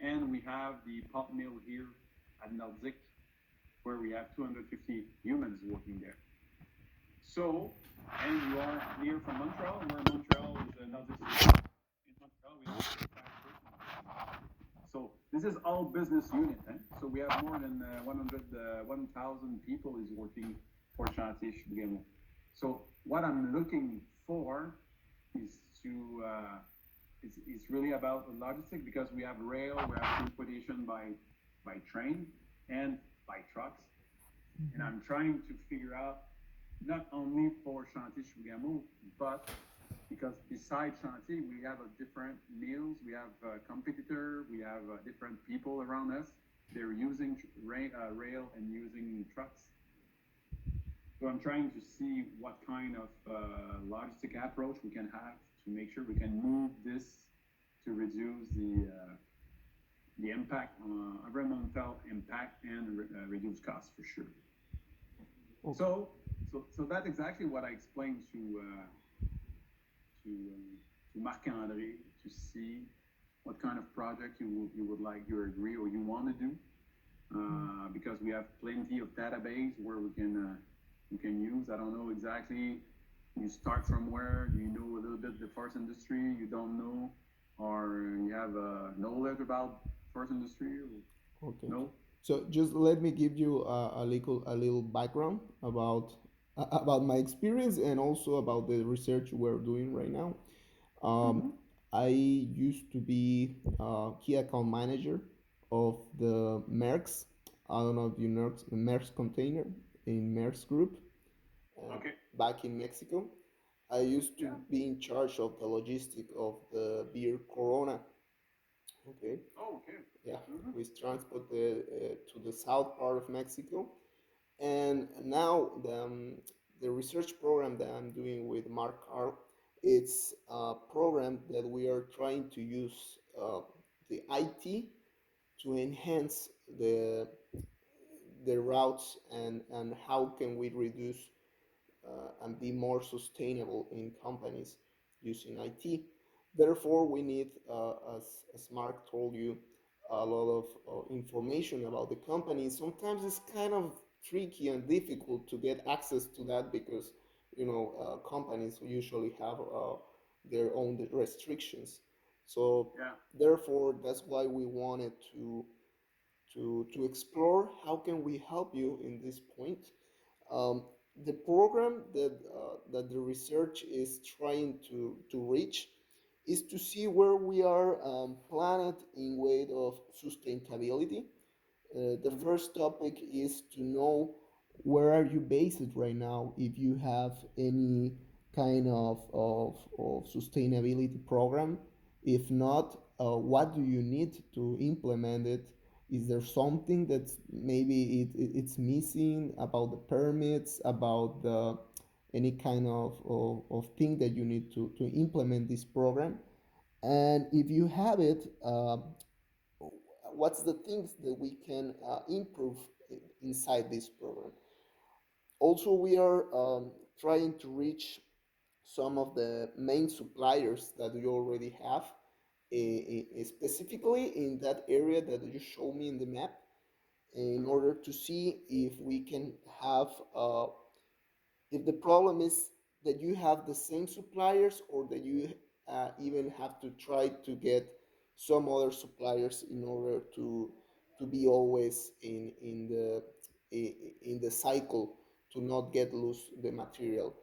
and we have the pulp mill here at Nalzik, where we have 250 humans working there. So, and you are near from Montreal, where Montreal is another city. In Montreal, we have 35 so this is all business unit. Eh? So we have more than 1,000 people is working for Chantier Chibougamau. So what I'm looking for is to it's really about the logistics because we have rail, we have transportation by train and by trucks, and I'm trying to figure out not only for Chantier Chibougamau, but because besides Chantier, we have a different meals, we have a competitor, we have different people around us. They're using rail and using trucks. So I'm trying to see what kind of logistic approach we can have to make sure we can move this to reduce the impact, environmental impact, and reduce costs for sure. Okay. So that's exactly what I explained to Marc-André to see what kind of project you would like, you agree, or you want to do, because we have plenty of database where we can use. I don't know exactly. You start from where? Do you know a little bit the forest industry? You don't know, or you have knowledge about forest industry? Or Okay. no? So just let me give you a little background about my experience and also about the research we're doing right now. Um, Mm-hmm. I used to be key account manager of the Merck's. I don't know if you know the Merck's container in Merck's Group Okay. back in Mexico. I used to Yeah. be in charge of the logistic of the beer Corona. Okay, Oh, okay. yeah, Mm-hmm. we transport to the south part of Mexico, and now the research program that I'm doing with Mark Carl, it's a program that we are trying to use the IT to enhance the routes and how can we reduce and be more sustainable in companies using IT. Therefore, we need, as Mark told you, a lot of information about the company. Sometimes it's kind of tricky and difficult to get access to that because companies usually have their own restrictions. So Yeah. therefore, that's why we wanted to explore how can we help you in this point. Um, the program that the research is trying to reach is to see where we are planet in way of sustainability. The Mm-hmm. first topic is to know where are you based right now if you have any kind of sustainability program. If not, what do you need to implement it? Is there something that's maybe it's missing about the permits, about the any kind of thing that you need to implement this program? And if you have it, what's the things that we can improve inside this program? Also, we are trying to reach some of the main suppliers that we already have, specifically in that area that you show me in the map, in order to see if we can have, if the problem is that you have the same suppliers or that you even have to try to get some other suppliers in order to be always in the cycle to not get loose the material.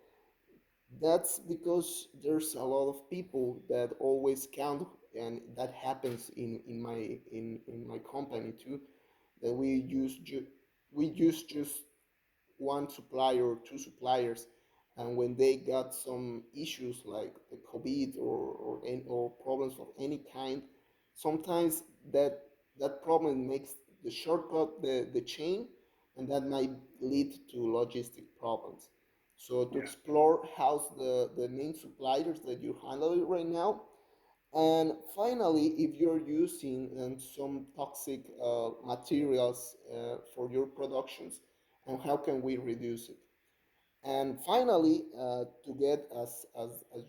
That's because there's a lot of people that always count, and that happens in my company too, that we use just one supplier or two suppliers, and when they got some issues like the COVID or problems of any kind, sometimes that problem makes the shortcut the chain, and that might lead to logistic problems. So to Yeah. explore how's the main suppliers that you handle it right now, and finally, if you're using some toxic materials for your productions, and how can we reduce it? And finally, to get as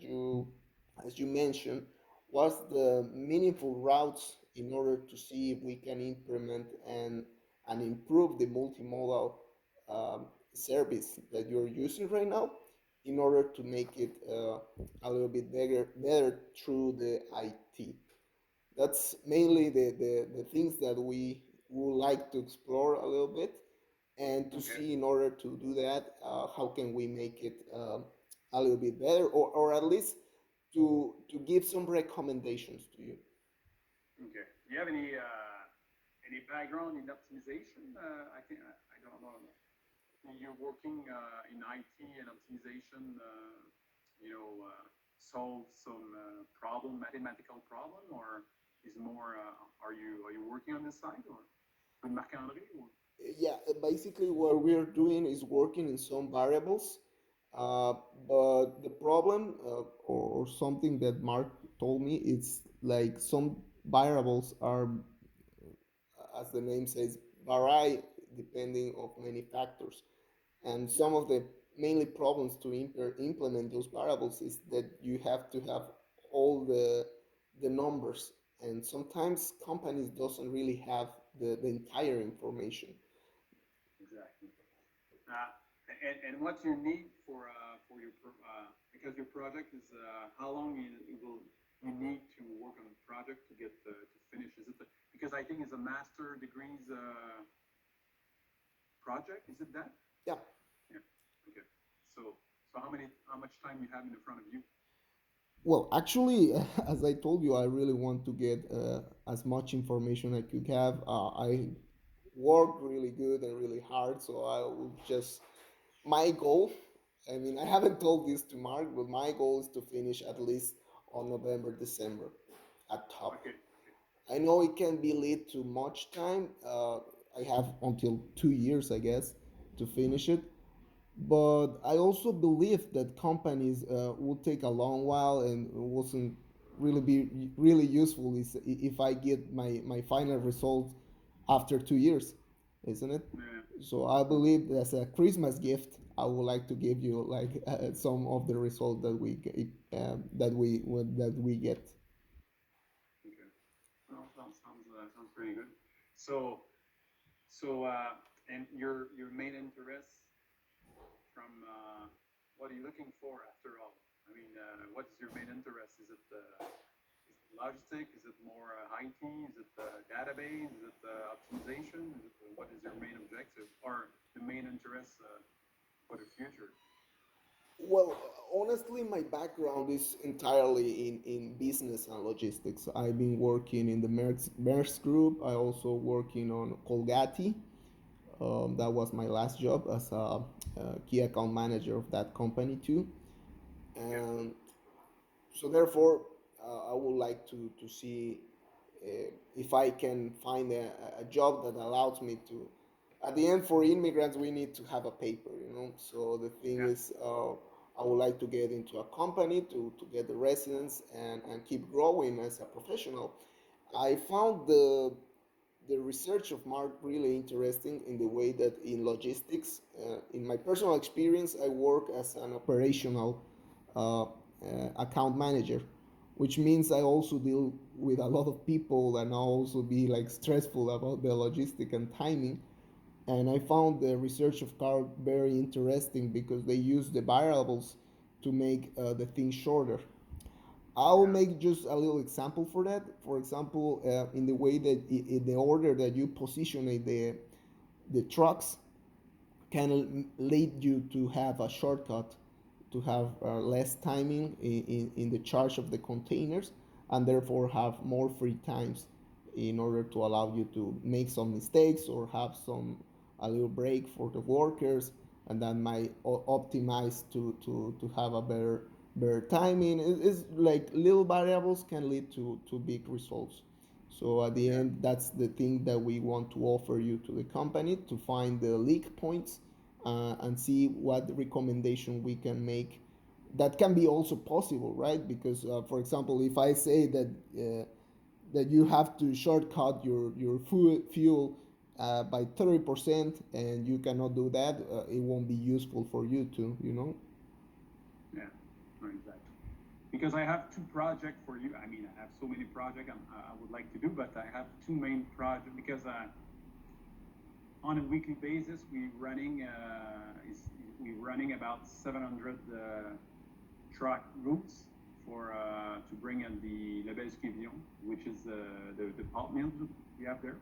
you mentioned, what's the meaningful routes in order to see if we can implement and improve the multimodal service that you're using right now in order to make it a little bit better through the IT. That's mainly the things that we would like to explore a little bit and to Okay. see in order to do that, how can we make it a little bit better, or at least to give some recommendations to you. Okay. Do you have any background in optimization? I think I don't know. You're working in IT and optimization. Solve some problem, mathematical problem, or is more? Are you working on this side or with Marc André? Or? Yeah, basically what we're doing is working in some variables, uh, but the problem, or something that Mark told me, it's like some variables are, as the name says, vary depending of many factors. And some of the mainly problems to implement those variables is that you have to have all the numbers, and sometimes companies doesn't really have the entire information. Exactly. Uh, and what's your need for your because your project is how long it will you need to work on the project to get to finish? Is it because I think it's a master degrees project? Is it that? Yeah. Yeah. Okay. So how much time you have in front of you? Well, actually, as I told you, I really want to get as much information I could have. I work really good and really hard, so I will just, my goal, I mean, I haven't told this to Mark, but my goal is to finish at least on November, December at top. Okay. I know it can be lead to much time. I have until 2 years, I guess, to finish it. But I also believe that companies will take a long while and wasn't really be really useful if I get my final result after 2 years, isn't it? Yeah. So I believe as a Christmas gift, I would like to give you like some of the results that we get, that we get. Okay. Well, sounds pretty good. So so and your main interests from what are you looking for after all? I mean, what is your main interest? Is it logistic? Is it more IT? Is it database? Is it optimization? Is it, what is your main objective or the main interest for the future? Well, honestly, my background is entirely in business and logistics. I've been working in the Maersk Group. I also working on Colgate. That was my last job as a key account manager of that company too. Yeah. And so therefore, I would like to see if I can find a job that allows me to. At the end, for immigrants, we need to have a paper, you know. So the thing Yeah. is, I would like to get into a company to get the residence and keep growing as a professional. I found the research of Mark really interesting in the way that in logistics, in my personal experience, I work as an operational account manager, which means I also deal with a lot of people and I also be like stressful about the logistic and timing. And I found the research of Carl very interesting because they use the variables to make the things shorter. I'll Yeah. make just a little example for that. For example, in the way that in the order that you position the trucks can lead you to have a shortcut, to have less timing in the charge of the containers, and therefore have more free times in order to allow you to make some mistakes or have some a little break for the workers, and that might optimize to have a better timing. It's like little variables can lead to big results. So at the Yeah. end, that's the thing that we want to offer you to the company, to find the leak points and see what recommendation we can make. That can be also possible, right? Because, for example, if I say that you have to shortcut your fuel by 30% and you cannot do that, it won't be useful for you to, you know. Yeah. No, exactly. because I have two projects for you. I mean, I have so many projects I would like to do, but I have two main projects because on a weekly basis we running about 700 truck routes for to bring in the Label Esquivillon, which is the pulp mill we have there,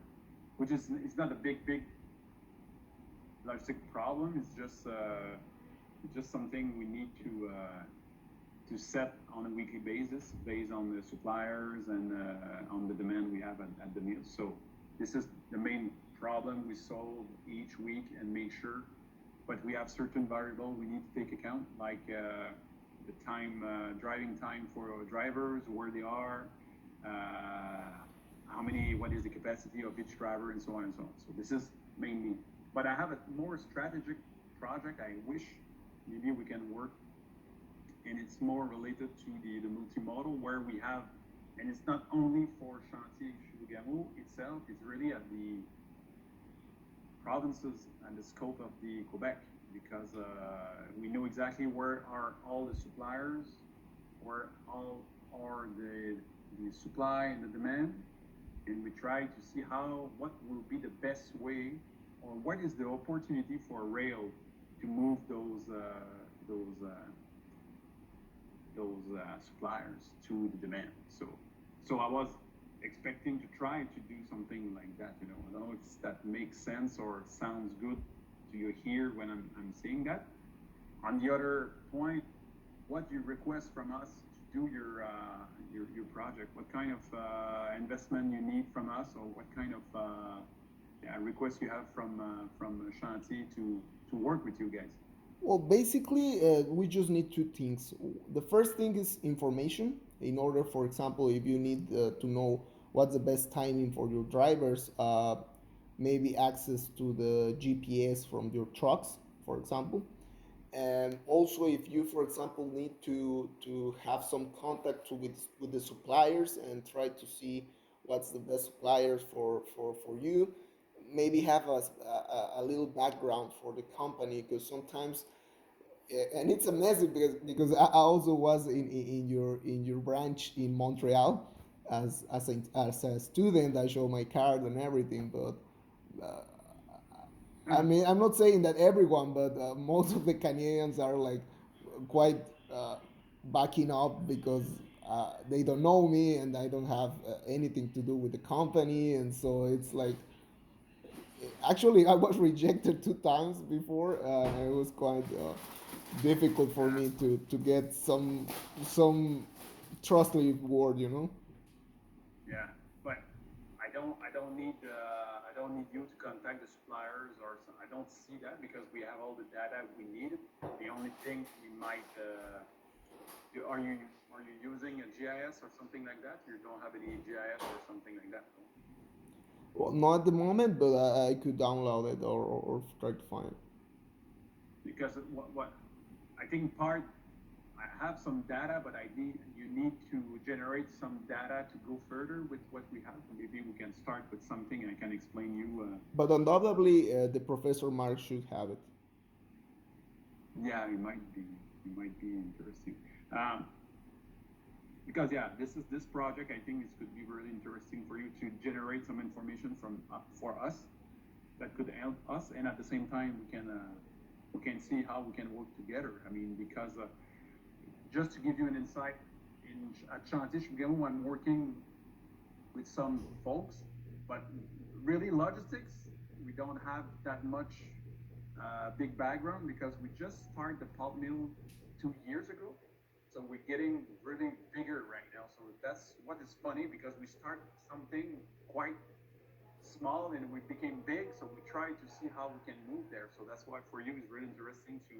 which is it's not a big logistic problem. It's just something we need to set on a weekly basis based on the suppliers and on the demand we have at the mill. So this is the main problem we solve each week and make sure. But we have certain variable we need to take account, like the time, driving time for our drivers, where they are, how many, what is the capacity of each driver, and so on and so on. So this is mainly. But I have a more strategic project. I wish maybe we can work, and it's more related to the multimodal where we have, and it's not only for Chantier Chibougamau itself. It's really at the provinces and the scope of the Quebec because we know exactly where are all the suppliers, where all are the supply and the demand, and we try to see what will be the best way or what is the opportunity for rail to move those suppliers to the demand. So I was expecting to try to do something like that. You know, I don't know if that makes sense or sounds good to you here when I'm saying that. On the other point, what you request from us to do your project? What kind of investment you need from us, or what kind of request you have from Chantier to work with you guys? Well, basically, we just need two things. The first thing is information. In order, for example, if you need to know what's the best timing for your drivers, maybe access to the GPS from your trucks, for example. And also, if you, for example, need to have some contact with the suppliers and try to see what's the best suppliers for you, maybe have a little background for the company because sometimes and it's amazing because I also was in your branch in Montreal as a student. I show my card and everything, but uh, I Uh-huh. mean I'm not saying that everyone, but most of the Canadians are like quite backing up because they don't know me and I don't have anything to do with the company, and so it's like actually I was rejected two times before, and it was quite difficult for Uh, me to get some trustworthy word, you know. yeah, but I don't need you to contact the suppliers I don't see that because we have all the data we need. The only thing we might are you using a GIS or something like that? You don't have any GIS or something like that, no? Well, not at the moment, but I could download it or try to find it. Because what I think part I have some data, but I need you need to generate some data to go further with what we have. Maybe we can start with something and I can explain you. But undoubtedly, the professor Mark should have it. Yeah, it might be interesting. Um, because yeah, this project. I think this could be really interesting for you to generate some information from for us that could help us, and at the same time we can see how we can work together. I mean, because just to give you an insight, at Chantier Chibougamau, I'm working with some folks, but really logistics, we don't have that much big background because we just started the pulp mill 2 years ago. So we're getting really bigger right now. So that's what is funny because we start something quite small and we became big. So we try to see how we can move there. So that's why for you it's really interesting to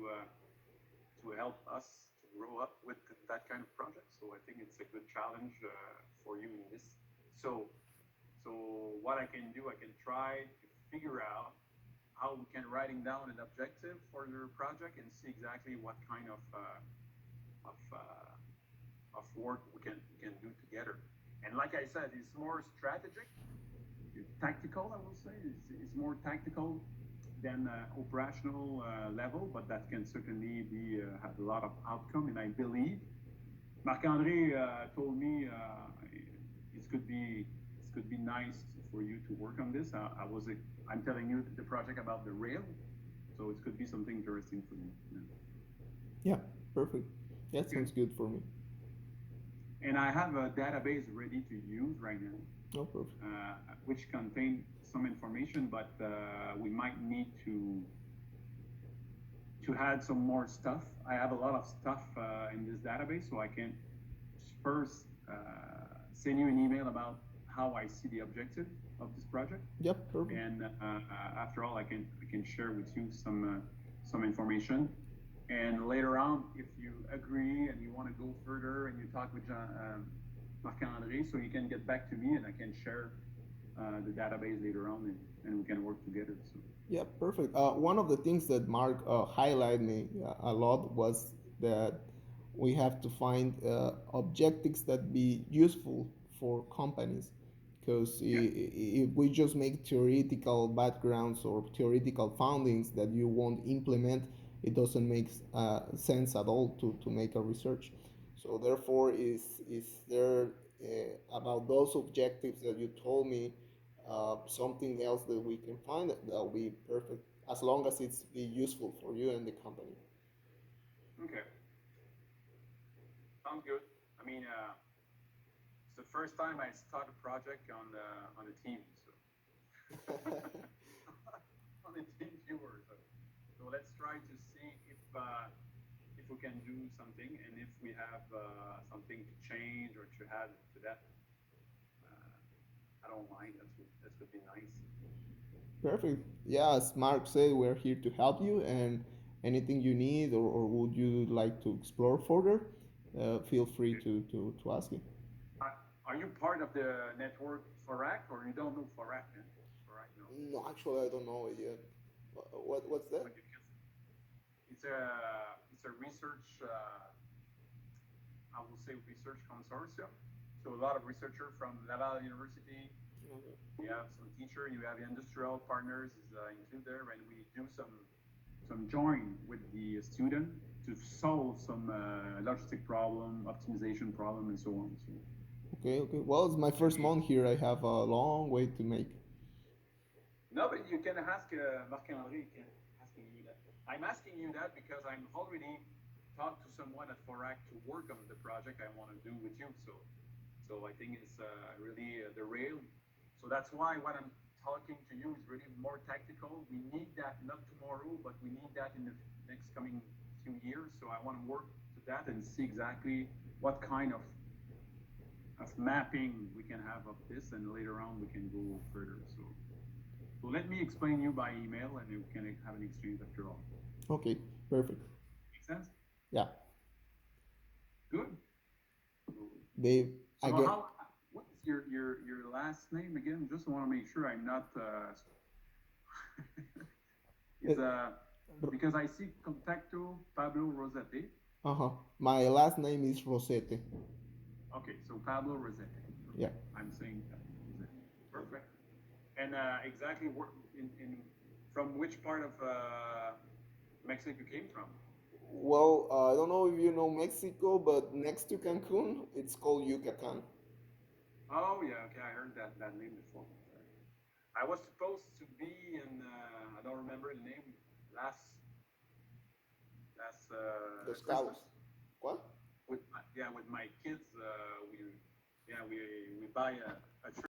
help us to grow up with that kind of project. So I think it's a good challenge for you in this. So what I can do, I can try to figure out how we can writing down an objective for your project and see exactly what kind of of work we can do together. And like I said, it's more strategic, tactical. I will say it's more tactical than operational level, but that can certainly be have a lot of outcome. And I believe Marc-André told me it could be nice for you to work on this. I'm telling you the project about the rail, so it could be something interesting for you. Yeah. Yeah, perfect. That Okay. sounds good for me. And I have a database ready to use right now, No, perfect. which contain some information, but we might need to add some more stuff. I have a lot of stuff in this database, so I can first send you an email about how I see the objective of this project, Yep, perfect. and after all, I can share with you some information. And later on, if you agree and you want to go further, and you talk with Marc-André, so you can get back to me, and I can share the database later on, and we can work together. So Yeah, perfect. One of the things that Mark highlighted me a lot was that we have to find objectives that be useful for companies. Because yeah, if we just make theoretical backgrounds or theoretical foundings that you won't implement, it doesn't make sense at all to make a research. So therefore, is there about those objectives that you told me something else that we can find that'll be perfect as long as it's be useful for you and the company. okay, sounds good. I mean, it's the first time I start a project on the team, so on the team viewer. So let's try to see if we can do something, and if we have something to change or to add to that. Uh, I don't mind. That could be nice. Perfect. Yeah, as Mark said, we're here to help you, and anything you need or would you like to explore further, feel free Okay. to ask it. Are you part of the network FORAC, or you don't know FORAC? Eh? FORAC, no. No, actually, I don't know it yet. What's that? Okay, because it's a research. I will say research consortium. So a lot of researchers from Laval University. Okay. You have some teacher. You have industrial partners is included there, and we do some join with the student to solve some logistic problem, optimization problem, and so on. So Okay, okay. Well, it's my can first be. month here. I have a long way to make. No, but you can ask Marc-André. Can asking you that. I'm asking you that because I'm already talked to someone at Forac to work on the project I want to do with you. So I think it's really the rail. So that's why what I'm talking to you is really more tactical. We need that not tomorrow, but we need that in the next coming few years. So I want to work to that and see exactly what kind of mapping we can have of this, and later on we can go further. So let me explain you by email, and we can have an exchange after all. Okay, perfect. Make sense? Yeah, Good. Dave. So Again, how? What's your last name again? Just want to make sure I'm not. Is because I see Contacto Pablo Rosete. uh-huh. My last name is Rosete. Okay, so Pablo Rosete. Yeah. Okay, I'm saying that. Rosete. Perfect. And exactly where in from which part of Mexico you came from? Well, I don't know if you know Mexico, but next to Cancun, it's called Yucatan. Oh yeah, okay, I heard that name before. I was supposed to be in I don't remember the name last last Los Christmas Cabos. What? with with my kids. We buy a trip